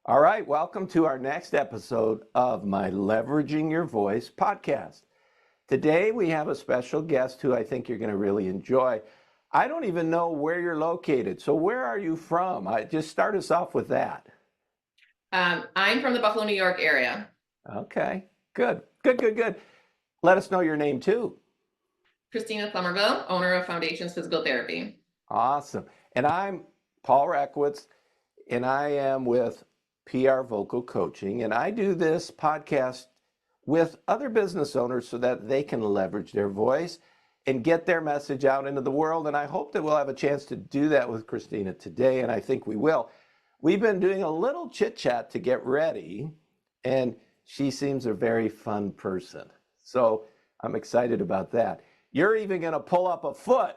All right, welcome to our next episode of my Leveraging Your Voice podcast. Today we have a special guest who I think you're going to really enjoy. I don't even know where you're located, so where are you from? Just start us off with that. I'm from the Buffalo, New York area. Okay, good. Let us know your name too. Christina Summerville, owner of Foundations Physical Therapy. Awesome. And I'm Paul Reckwitz, and I am with PR Vocal Coaching, and I do this podcast with other business owners so that they can leverage their voice and get their message out into the world. And I hope that we'll have a chance to do that with Christina today, and I think we will. We've been doing a little chit chat to get ready, and she seems a very fun person. So I'm excited about that. You're even going to pull up a foot.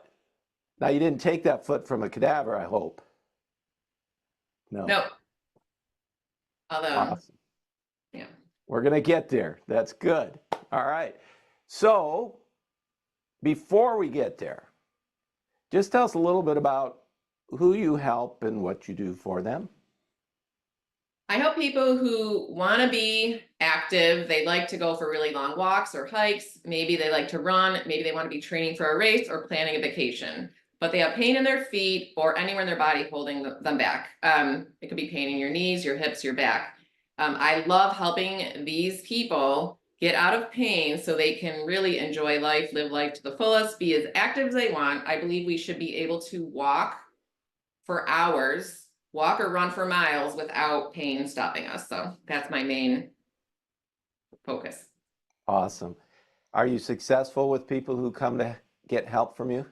Now, you didn't take that foot from a cadaver, I hope. No. Although, awesome. Yeah. We're going to get there. That's good. All right. So before we get there, just tell us a little bit about who you help and what you do for them. I help people who want to be active. They like to go for really long walks or hikes. Maybe they like to run. Maybe they want to be training for a race or planning a vacation, but they have pain in their feet or anywhere in their body holding them back. It could be pain in your knees, your hips, your back. I love helping these people get out of pain so they can really enjoy life, live life to the fullest, be as active as they want. I believe we should be able to walk for hours, walk or run for miles without pain stopping us. So that's my main focus. Awesome. Are you successful with people who come to get help from you?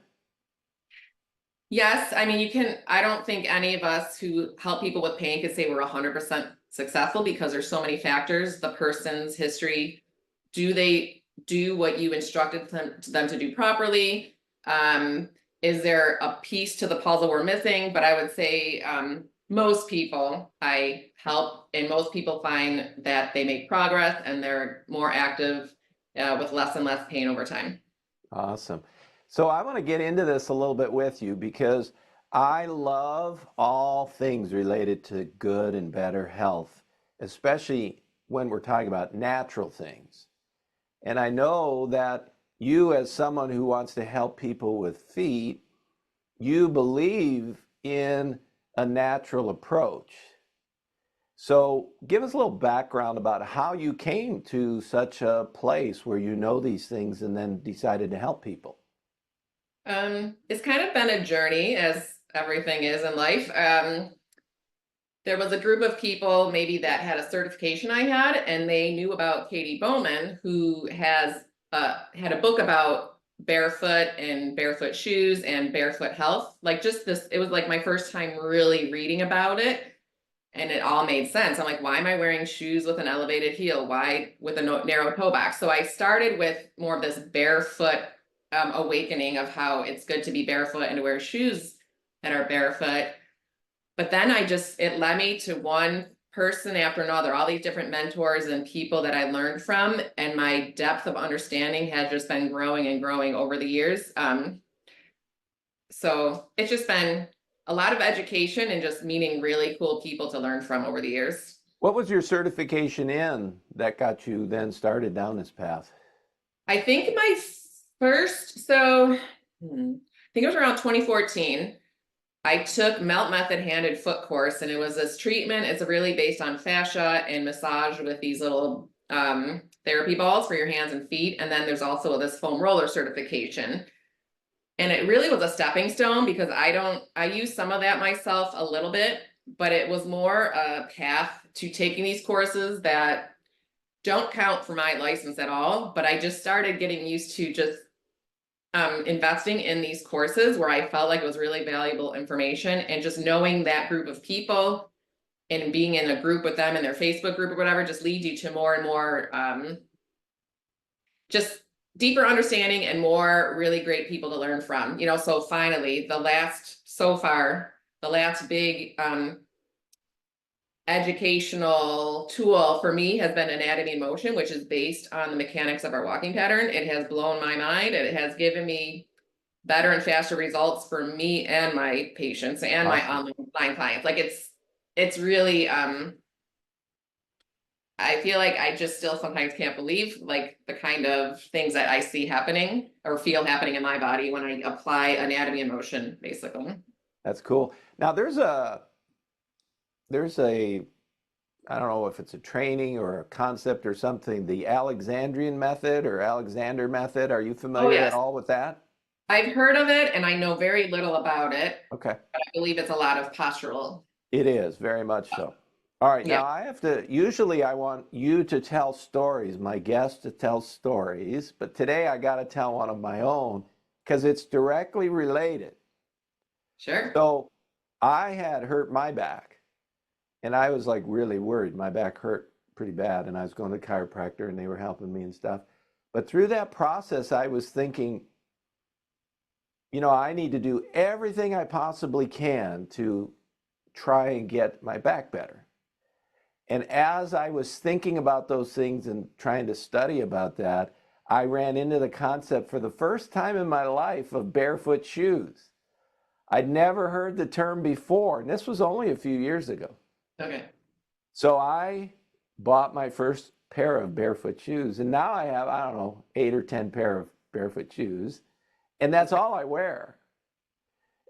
Yes. I mean, I don't think any of us who help people with pain could say we're 100% successful because there's so many factors. The person's history, do they do what you instructed them to do properly? Is there a piece to the puzzle we're missing? But I would say most people I help, and most people find that they make progress and they're more active with less and less pain over time. Awesome. So I want to get into this a little bit with you because I love all things related to good and better health, especially when we're talking about natural things. And I know that you, as someone who wants to help people with feet, you believe in a natural approach. So give us a little background about how you came to such a place where you know these things and then decided to help people. It's kind of been a journey, as everything is in life. There was a group of people maybe that had a certification I had, and they knew about Katie Bowman, who has had a book about barefoot and barefoot shoes and barefoot health. Like just this, it was like my first time really reading about it, and it all made sense. I'm like, why am I wearing shoes with an elevated heel? Why with a narrow toe box? So I started with more of this barefoot awakening of how it's good to be barefoot and to wear shoes that are barefoot. But then it led me to one person after another, all these different mentors and people that I learned from, and my depth of understanding has just been growing and growing over the years. So it's just been a lot of education and just meeting really cool people to learn from over the years. What was your certification in that got you then started down this path? I think my first, I think it was around 2014. I took Melt Method handed foot course, and it was this treatment. It's really based on fascia and massage with these little therapy balls for your hands and feet. And then there's also this foam roller certification. And it really was a stepping stone because I use some of that myself a little bit, but it was more a path to taking these courses that don't count for my license at all. But I just started getting used to just investing in these courses where I felt like it was really valuable information, and just knowing that group of people and being in a group with them in their Facebook group or whatever just leads you to more and more just deeper understanding and more really great people to learn from. So finally, the last big educational tool for me has been Anatomy in Motion, which is based on the mechanics of our walking pattern. It has blown my mind. It has given me better and faster results for me and my patients and my online clients. Like it's really I feel like I just still sometimes can't believe like the kind of things that I see happening or feel happening in my body when I apply anatomy and motion, basically. That's cool. Now there's a I don't know if it's a training or a concept or something, the Alexandrian method or Alexander method. Are you Oh, familiar at yes. all with that? I've heard of it and I know very little about it, Okay. but I believe it's a lot of postural. It is, very much so. All right, Yeah. now usually I want you to tell stories, my guest to tell stories, but today I got to tell one of my own because it's directly related. Sure. So I had hurt my back and I was like really worried. My back hurt pretty bad and I was going to the chiropractor and they were helping me and stuff. But through that process, I was thinking, I need to do everything I possibly can to try and get my back better. And as I was thinking about those things and trying to study about that, I ran into the concept for the first time in my life of barefoot shoes. I'd never heard the term before, and this was only a few years ago. Okay. So I bought my first pair of barefoot shoes, and now I have, I don't know, 8 or 10 pair of barefoot shoes, and that's all I wear.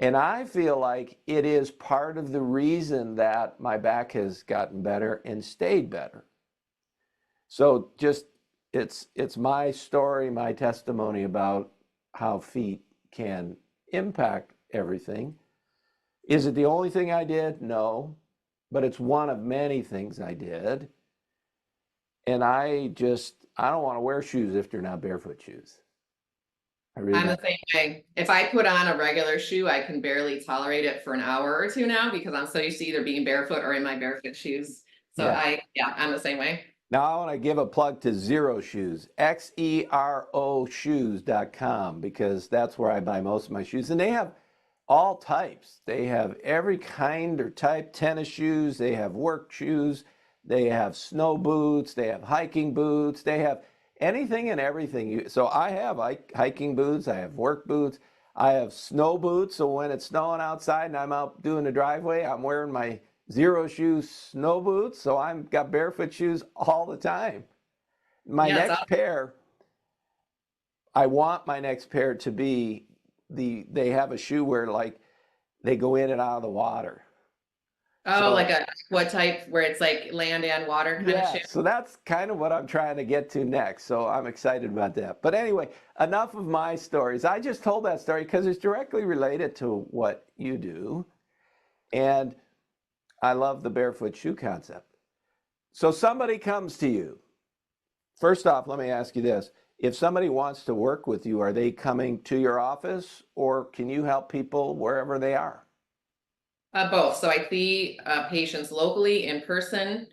And I feel like it is part of the reason that my back has gotten better and stayed better. So just it's my story, my testimony about how feet can impact everything. Is it the only thing I did? No, but it's one of many things I did. And I don't want to wear shoes if they're not barefoot shoes. I really I'm the don't. same way. If I put on a regular shoe, I can barely tolerate it for an hour or two now because I'm so used to either being barefoot or in my barefoot shoes. So Yeah. yeah, I'm the same way. Now I want to give a plug to Xero Shoes, 𝐿𝑒𝑟𝑜 shoes.com, because that's where I buy most of my shoes. And they have all types. They have every kind or type, tennis shoes, they have work shoes, they have snow boots, they have hiking boots, they have anything and everything. So I have hiking boots, I have work boots, I have snow boots. So when it's snowing outside and I'm out doing the driveway, I'm wearing my Xero Shoe snow boots. So I've got barefoot shoes all the time. My Yeah, next pair, I want my next pair to be they have a shoe where like they go in and out of the water. oh, So like what type where it's like land and water kind of yeah, shoe? so that's kind of what I'm trying to get to next. So I'm excited about that. But anyway, enough of my stories. I just told that story because it's directly related to what you do. And I love the barefoot shoe concept. So somebody comes to you. First off, let me ask you this. If somebody wants to work with you, are they coming to your office or can you help people wherever they are? Both. So I see patients locally in person.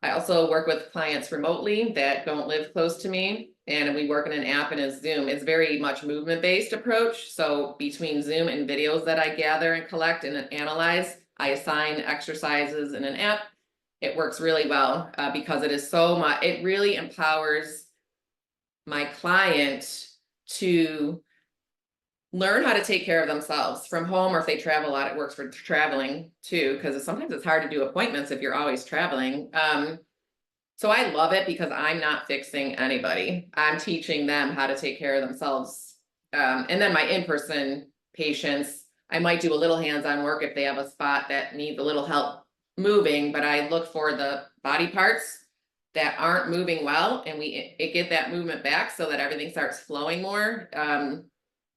I also work with clients remotely that don't live close to me. And we work in an app and a Zoom. It's very much movement-based approach. So between Zoom and videos that I gather and collect and analyze, I assign exercises in an app. It works really well because it is so much, it really empowers my client to learn how to take care of themselves from home, or if they travel a lot, it works for traveling too, because sometimes it's hard to do appointments if you're always traveling. So I love it because I'm not fixing anybody. I'm teaching them how to take care of themselves. And then my in-person patients, I might do a little hands-on work if they have a spot that needs a little help moving, but I look for the body parts that aren't moving well and we get that movement back so that everything starts flowing more.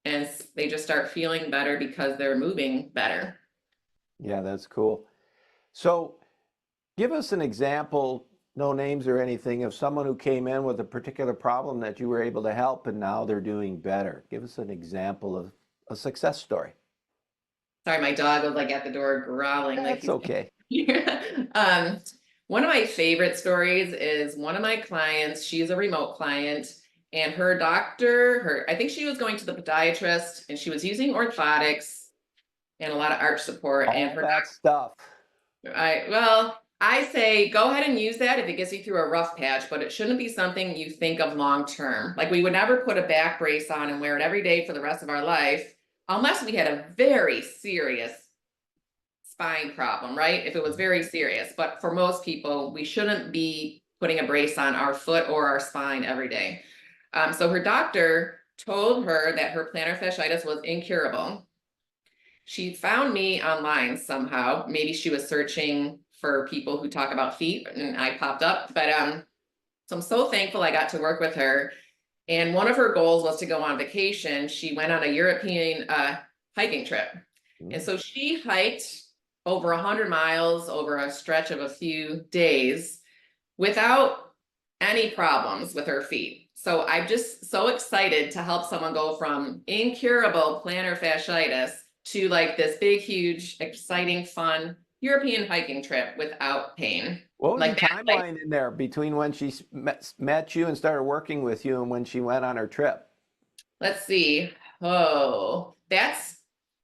And they just start feeling better because they're moving better. Yeah, that's cool. So give us an example, no names or anything, of someone who came in with a particular problem that you were able to help and now they're doing better. Give us an example of a success story. Sorry, my dog was like at the door growling like That's he's okay. One of my favorite stories is one of my clients. She's a remote client, and her doctor, I think she was going to the podiatrist, and she was using orthotics and a lot of arch support. And All her that stuff. I say go ahead and use that if it gets you through a rough patch, but it shouldn't be something you think of long term. Like we would never put a back brace on and wear it every day for the rest of our life, unless we had a very serious spine problem, right? If it was very serious. But for most people, we shouldn't be putting a brace on our foot or our spine every day. So her doctor told her that her plantar fasciitis was incurable. She found me online somehow. Maybe she was searching for people who talk about feet and I popped up. But so I'm so thankful I got to work with her. And one of her goals was to go on vacation. She went on a European hiking trip. And so she hiked over 100 miles over a stretch of a few days without any problems with her feet. So I'm just so excited to help someone go from incurable plantar fasciitis to like this big, huge, exciting, fun European hiking trip without pain. What was Like the timeline in there between when she met you and started working with you and when she went on her trip? Let's see. Oh, that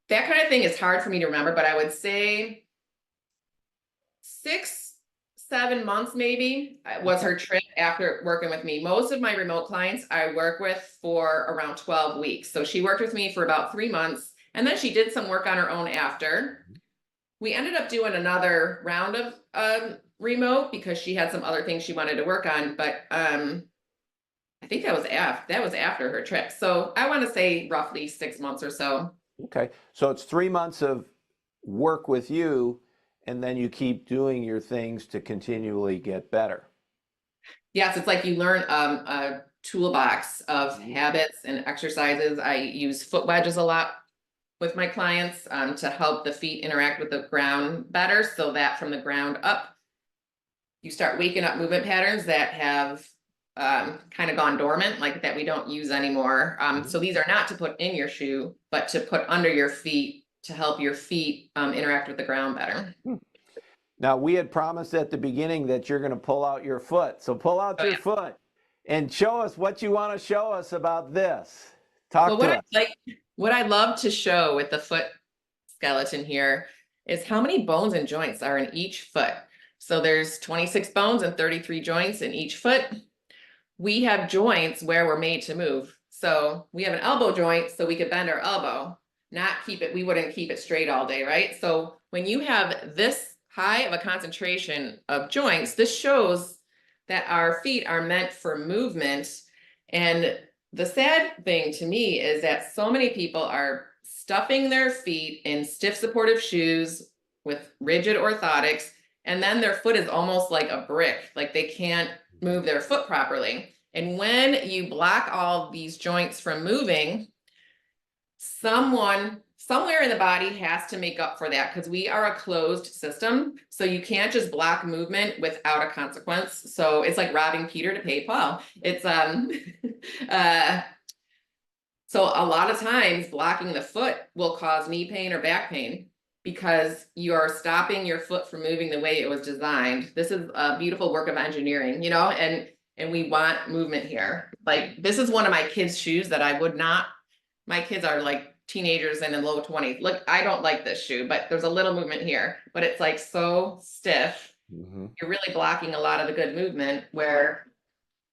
kind of thing is hard for me to remember, but I would say 6-7 months maybe was her trip after working with me. Most of my remote clients I work with for around 12 weeks. So she worked with me for about 3 months and then she did some work on her own after. We ended up doing another round of remote because she had some other things she wanted to work on, but I think that was after her trip. So I want to say roughly 6 months or so. Okay, so it's 3 months of work with you, and then you keep doing your things to continually get better. Yes, it's like you learn a toolbox of habits and exercises. I use foot wedges a lot with my clients to help the feet interact with the ground better, so that from the ground up, you start waking up movement patterns that have kind of gone dormant, like that we don't use anymore. So these are not to put in your shoe, but to put under your feet to help your feet interact with the ground better. Now, we had promised at the beginning that you're going to pull out your foot. So pull out your foot and show us what you want to show us about this. Talk to us. What I love to show with the foot skeleton here is how many bones and joints are in each foot. So there's 26 bones and 33 joints in each foot. We have joints where we're made to move. So we have an elbow joint so we could bend our elbow, not keep it, we wouldn't keep it straight all day, right? So when you have this high of a concentration of joints, this shows that our feet are meant for movement. And the sad thing to me is that so many people are stuffing their feet in stiff supportive shoes with rigid orthotics, and then their foot is almost like a brick, like they can't move their foot properly. And when you block all these joints from moving, somewhere in the body has to make up for that, because we are a closed system. So you can't just block movement without a consequence. So it's like robbing Peter to pay Paul. It's so a lot of times blocking the foot will cause knee pain or back pain because you are stopping your foot from moving the way it was designed. This is a beautiful work of engineering, you know, and we want movement here. Like, this is one of my kids' shoes that I would not, my kids are like teenagers and in low 20s. Look, I don't like this shoe, but there's a little movement here, but it's like so stiff. You're really blocking a lot of the good movement. Where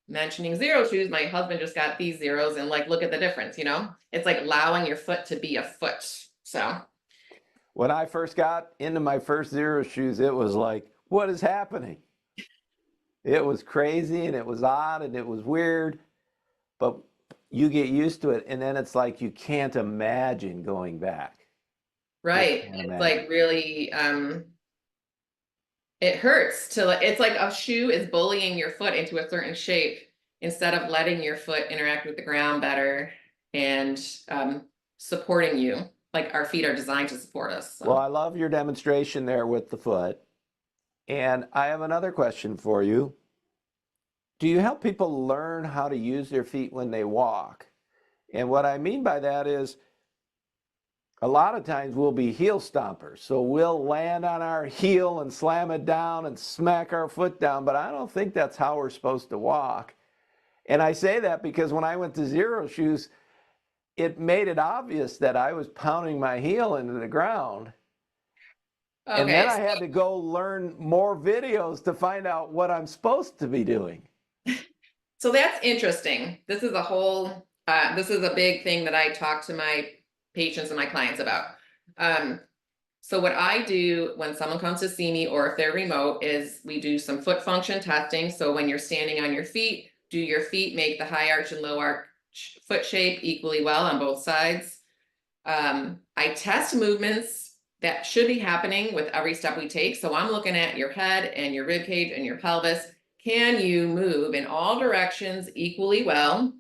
mentioning zero shoes, my husband just got these zeros, and like, look at the difference, you know? It's like allowing your foot to be a foot. So when I first got into my first zero shoes, it was like, what is happening? It was crazy and it was odd and it was weird, but you get used to it, and then it's like you can't imagine going back. Right. It's like really it hurts to, it's like a shoe is bullying your foot into a certain shape instead of letting your foot interact with the ground better and supporting you. Like, our feet are designed to support us. So. Well, I love your demonstration there with the foot. And I have another question for you. Do you help people learn how to use their feet when they walk? And what I mean by that is, a lot of times we'll be heel stompers. So we'll land on our heel and slam it down and smack our foot down, but I don't think that's how we're supposed to walk. And I say that because when I went to zero shoes, it made it obvious that I was pounding my heel into the ground. Okay, and then I had to go learn more videos to find out what I'm supposed to be doing. So that's interesting. This is a whole, this is a big thing that I talk to my patients and my clients about. So what I do when someone comes to see me or if they're remote is we do some foot function testing. So when you're standing on your feet, do your feet make the high arch and low arch foot shape equally well on both sides? I test movements that should be happening with every step we take. So I'm looking at your head and your rib cage and your pelvis. Can you move in all directions equally well?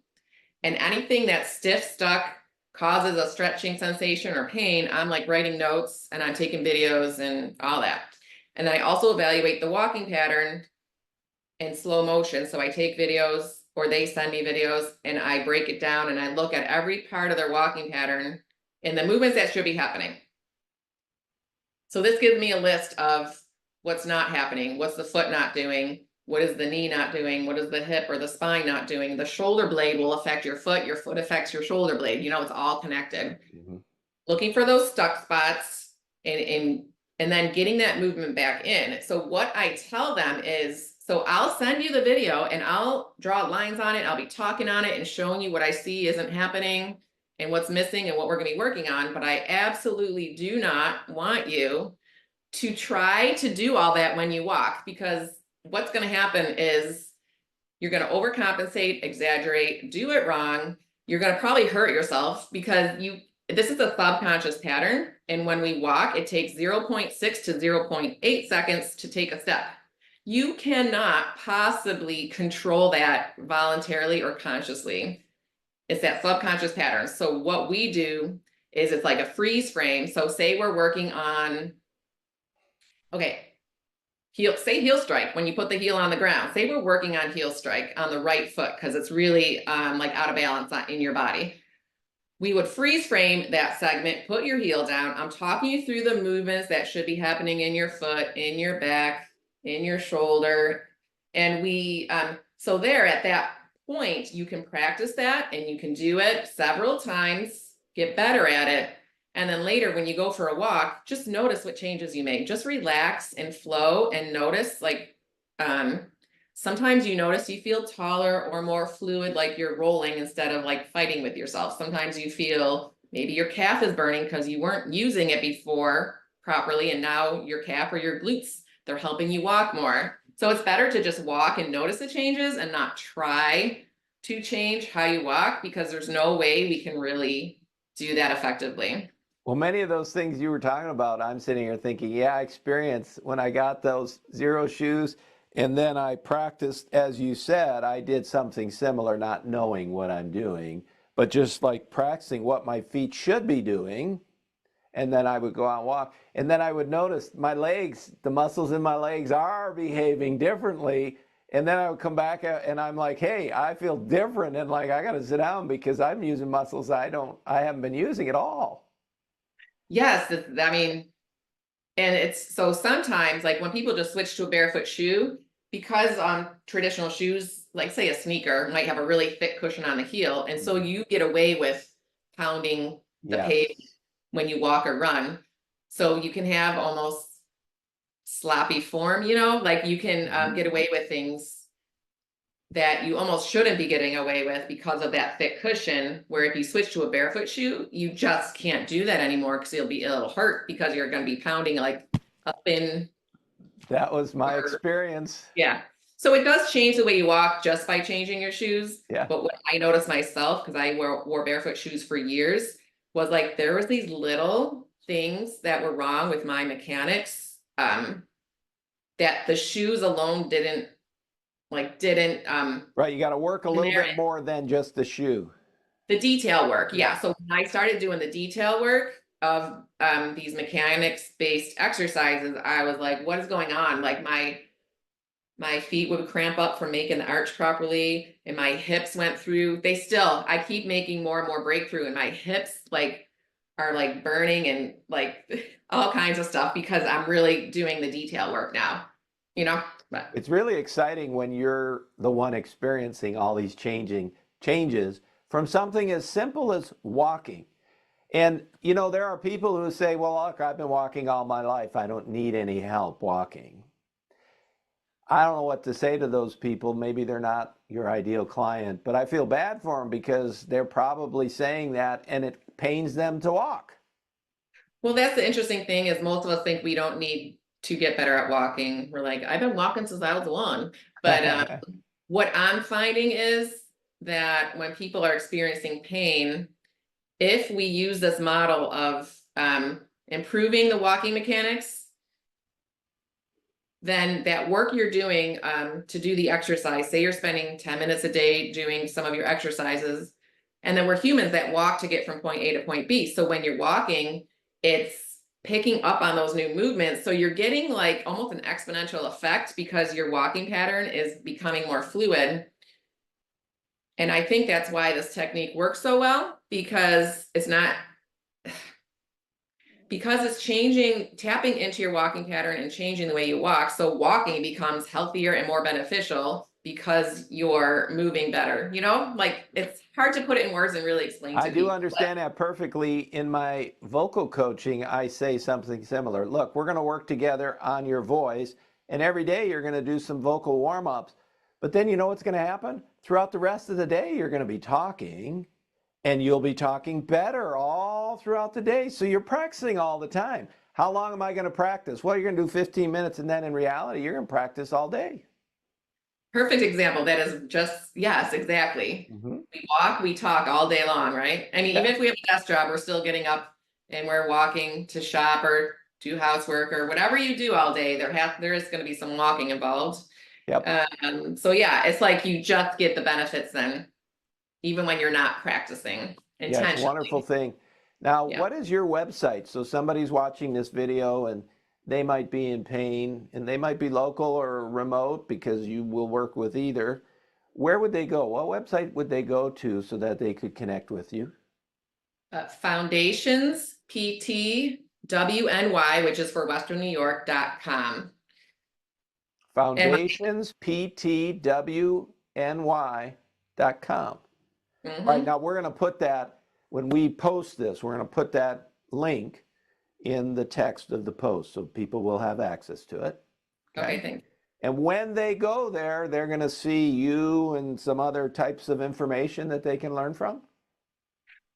And anything that's stiff, stuck, causes a stretching sensation or pain, I'm like writing notes and I'm taking videos and all that. And I also evaluate the walking pattern in slow motion. So I take videos or they send me videos and I break it down and I look at every part of their walking pattern and the movements that should be happening. So this gives me a list of what's not happening, what's the foot not doing, what is the knee not doing, what is the hip or the spine not doing. The shoulder blade will affect your foot affects your shoulder blade. You know, it's all connected. Mm-hmm. Looking for those stuck spots and then getting that movement back in. So what I tell them is, so I'll send you the video and I'll draw lines on it. I'll be talking on it and showing you what I see isn't happening and what's missing and what we're going to be working on. But I absolutely do not want you to try to do all that when you walk, because what's going to happen is you're going to overcompensate, exaggerate, do it wrong. You're going to probably hurt yourself because this is a subconscious pattern. And when we walk, it takes 0.6 to 0.8 seconds to take a step. You cannot possibly control that voluntarily or consciously. It's that subconscious pattern. So what we do is it's like a freeze frame. So say we're working on, okay, say heel strike when you put the heel on the ground. Say we're working on heel strike on the right foot because it's really like out of balance in your body. We would freeze frame that segment, put your heel down. I'm talking you through the movements that should be happening in your foot, in your back, in your shoulder. And so there at that point, you can practice that and you can do it several times, get better at it. And then later when you go for a walk, just notice what changes you make. Just relax and flow and notice, like, sometimes you notice you feel taller or more fluid, like you're rolling instead of like fighting with yourself. Sometimes you feel maybe your calf is burning because you weren't using it before properly. And now your calf or your glutes, they're helping you walk more. So it's better to just walk and notice the changes and not try to change how you walk, because there's no way we can really do that effectively. Well, many of those things you were talking about, I'm sitting here thinking, yeah, I experienced when I got those Xero shoes. And then I practiced, as you said, I did something similar, not knowing what I'm doing, but just like practicing what my feet should be doing. And then I would go out and walk. And then I would notice my legs, the muscles in my legs are behaving differently. And then I would come back and I'm like, hey, I feel different. And like, I got to sit down because I'm using muscles I haven't been using at all. Yes. I mean, and it's so sometimes like when people just switch to a barefoot shoe, because traditional shoes, like say a sneaker, might have a really thick cushion on the heel. And so you get away with pounding the pavement when you walk or run. So you can have almost sloppy form, you know, like you can get away with things that you almost shouldn't be getting away with because of that thick cushion, where if you switch to a barefoot shoe, you just can't do that anymore because it'll hurt because you're going to be pounding like a thin. That was my experience. Yeah. So it does change the way you walk just by changing your shoes. Yeah. But what I noticed myself, because I wore barefoot shoes for years, was like there was these little things that were wrong with my mechanics, that the shoes alone didn't. Right, you got to work a little bit more than just the shoe. The detail work, yeah. So when I started doing the detail work of these mechanics-based exercises, I was like, what is going on? Like my feet would cramp up from making the arch properly, and my hips went through. I keep making more and more breakthrough, and my hips are like burning and like all kinds of stuff because I'm really doing the detail work now, you know? But it's really exciting when you're the one experiencing all these changes from something as simple as walking. And, you know, there are people who say, well, look, I've been walking all my life. I don't need any help walking. I don't know what to say to those people. Maybe they're not your ideal client, but I feel bad for them because they're probably saying that and it pains them to walk. Well, that's the interesting thing is most of us think we don't need to get better at walking. We're like, I've been walking since I was one. But what I'm finding is that when people are experiencing pain, if we use this model of improving the walking mechanics, then that work you're doing to do the exercise, say you're spending 10 minutes a day doing some of your exercises, and then we're humans that walk to get from point A to point B. So when you're walking, it's picking up on those new movements. So you're getting like almost an exponential effect because your walking pattern is becoming more fluid. And I think that's why this technique works so well, because it's not, because it's changing, tapping into your walking pattern and changing the way you walk. So walking becomes healthier and more beneficial because you're moving better, you know, like it's hard to put it in words and really explain to I do people, understand that perfectly. In my vocal coaching, I say something similar. Look, we're going to work together on your voice, and every day you're going to do some vocal warm-ups. But then you know what's going to happen? Throughout the rest of the day, you're going to be talking, and you'll be talking better all throughout the day. So you're practicing all the time. How long am I going to practice? Well, you're going to do 15 minutes, and then in reality, you're going to practice all day. Perfect example. That is just, yes, exactly. Mm-hmm. We walk, we talk all day long, right? I mean, Yeah. even if we have a desk job, we're still getting up and we're walking to shop or do housework or whatever you do all day. There is going to be some walking involved. Yep. So yeah, it's like you just get the benefits then, even when you're not practicing intentionally. Yeah, it's a wonderful thing. Now, Yeah. what is your website? So somebody's watching this video and they might be in pain, and they might be local or remote because you will work with either. Where would they go? What website would they go to so that they could connect with you? Foundations, PTWNY, which is for Western New York.com. FoundationsPTWNY.com. Mm-hmm. Right, now we're going to put that, when we post this, we're going to put that link in the text of the post so people will have access to it. Okay, thank you. And when they go there, they're going to see you and some other types of information that they can learn from?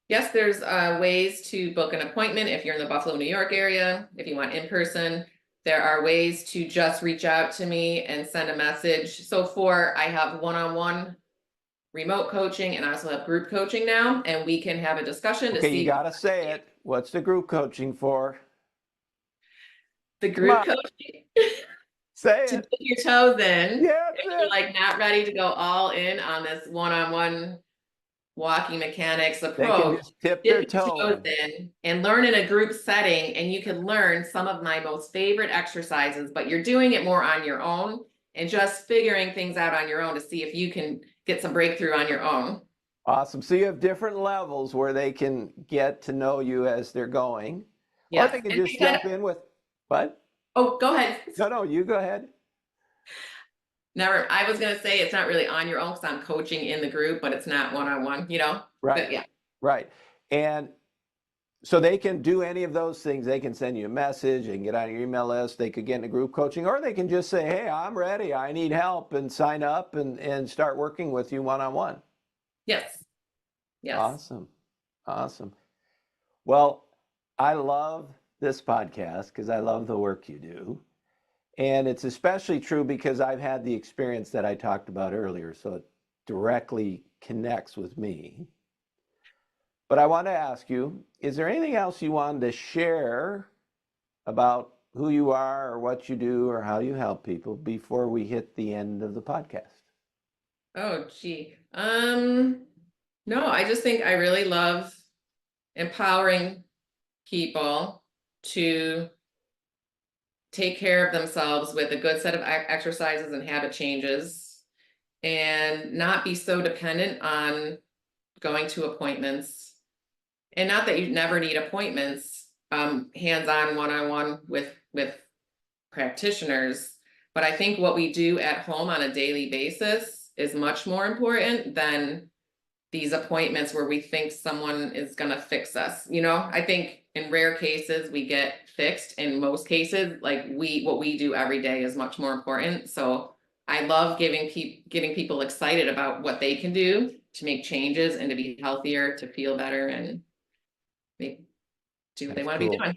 Yes, there's ways to book an appointment if you're in the Buffalo, New York area, if you want in person. There are ways to just reach out to me and send a message. So I have one-on-one remote coaching, and I also have group coaching now, and we can have a discussion to Okay, see. you got to say it. What's the group coaching for? The group coaching. Say to it. dip your toes in. Yeah, if you're like not ready to go all in on this one-on-one walking mechanics they can approach, just tip dip their your toe toes in and learn in a group setting, and you can learn some of my most favorite exercises, but you're doing it more on your own and just figuring things out on your own to see if you can get some breakthrough on your own. Awesome. So you have different levels where they can get to know you as they're going. Yes. Or they can just jump in with, what? Oh, go ahead. No, you go ahead. I was going to say it's not really on your own because I'm coaching in the group, but it's not one-on-one, you know? Right. But yeah. Right. And so they can do any of those things. They can send you a message, they can get on your email list, they could get into group coaching, or they can just say, hey, I'm ready, I need help, and sign up and start working with you one-on-one. Yes. Yes. Awesome. Awesome. Well, I love this podcast because I love the work you do. And it's especially true because I've had the experience that I talked about earlier, so it directly connects with me. But I want to ask you, is there anything else you wanted to share about who you are or what you do or how you help people before we hit the end of the podcast? Oh, gee. No, I just think I really love empowering people to take care of themselves with a good set of exercises and habit changes, and not be so dependent on going to appointments. And not that you never need appointments, hands-on, one-on-one with practitioners, but I think what we do at home on a daily basis is much more important than these appointments where we think someone is going to fix us. You know, I think in rare cases we get fixed. In most cases, like what we do every day is much more important. So I love getting people excited about what they can do to make changes and to be healthier, to feel better, and do what they want to be doing.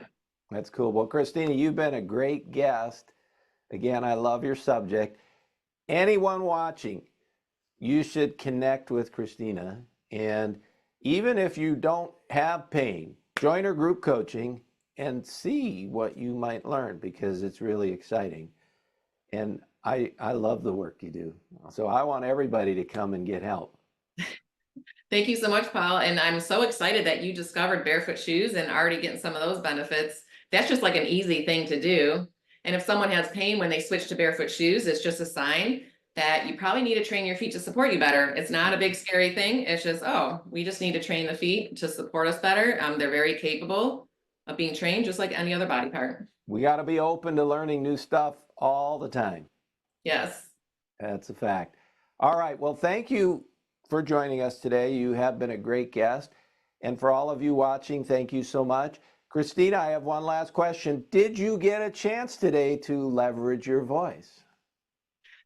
That's cool. Well, Christina, you've been a great guest. Again, I love your subject. Anyone watching, you should connect with Christina. And even if you don't have pain, join her group coaching and see what you might learn, because it's really exciting. And I love the work you do. So I want everybody to come and get help. Thank you so much, Paul. And I'm so excited that you discovered barefoot shoes and already getting some of those benefits. That's just like an easy thing to do. And if someone has pain when they switch to barefoot shoes, it's just a sign that you probably need to train your feet to support you better. It's not a big scary thing. It's just, oh, we just need to train the feet to support us better. They're very capable of being trained just like any other body part. We got to be open to learning new stuff all the time. Yes. That's a fact. All right. Well, thank you for joining us today. You have been a great guest. And for all of you watching, thank you so much. Christina, I have one last question. Did you get a chance today to leverage your voice?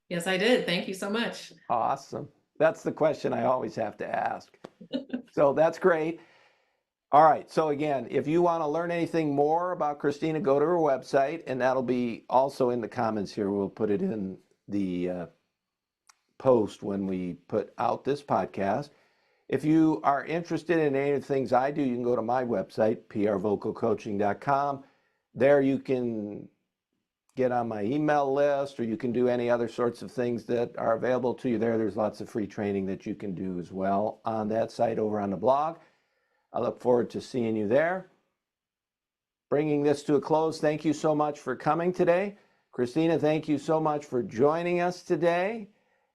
Yes, I did. Thank you so much. Awesome. That's the question I always have to ask. So that's great. All right. So again, if you want to learn anything more about Christina, go to her website, and that'll be also in the comments here. We'll put it in the post when we put out this podcast. If you are interested in any of the things I do, you can go to my website, 𝑃RVocalCoaching.com. There you can get on my email list, or you can do any other sorts of things that are available to you there. There's lots of free training that you can do as well on that site over on the blog. I look forward to seeing you there. Bringing this to a close, thank you so much for coming today. Christina, thank you so much for joining us today.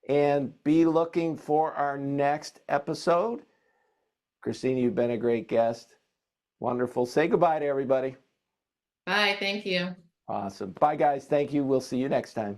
And be looking for our next episode. Christina, you've been a great guest. Wonderful. Say goodbye to everybody. Bye. Thank you. Awesome. Bye, guys. Thank you. We'll see you next time.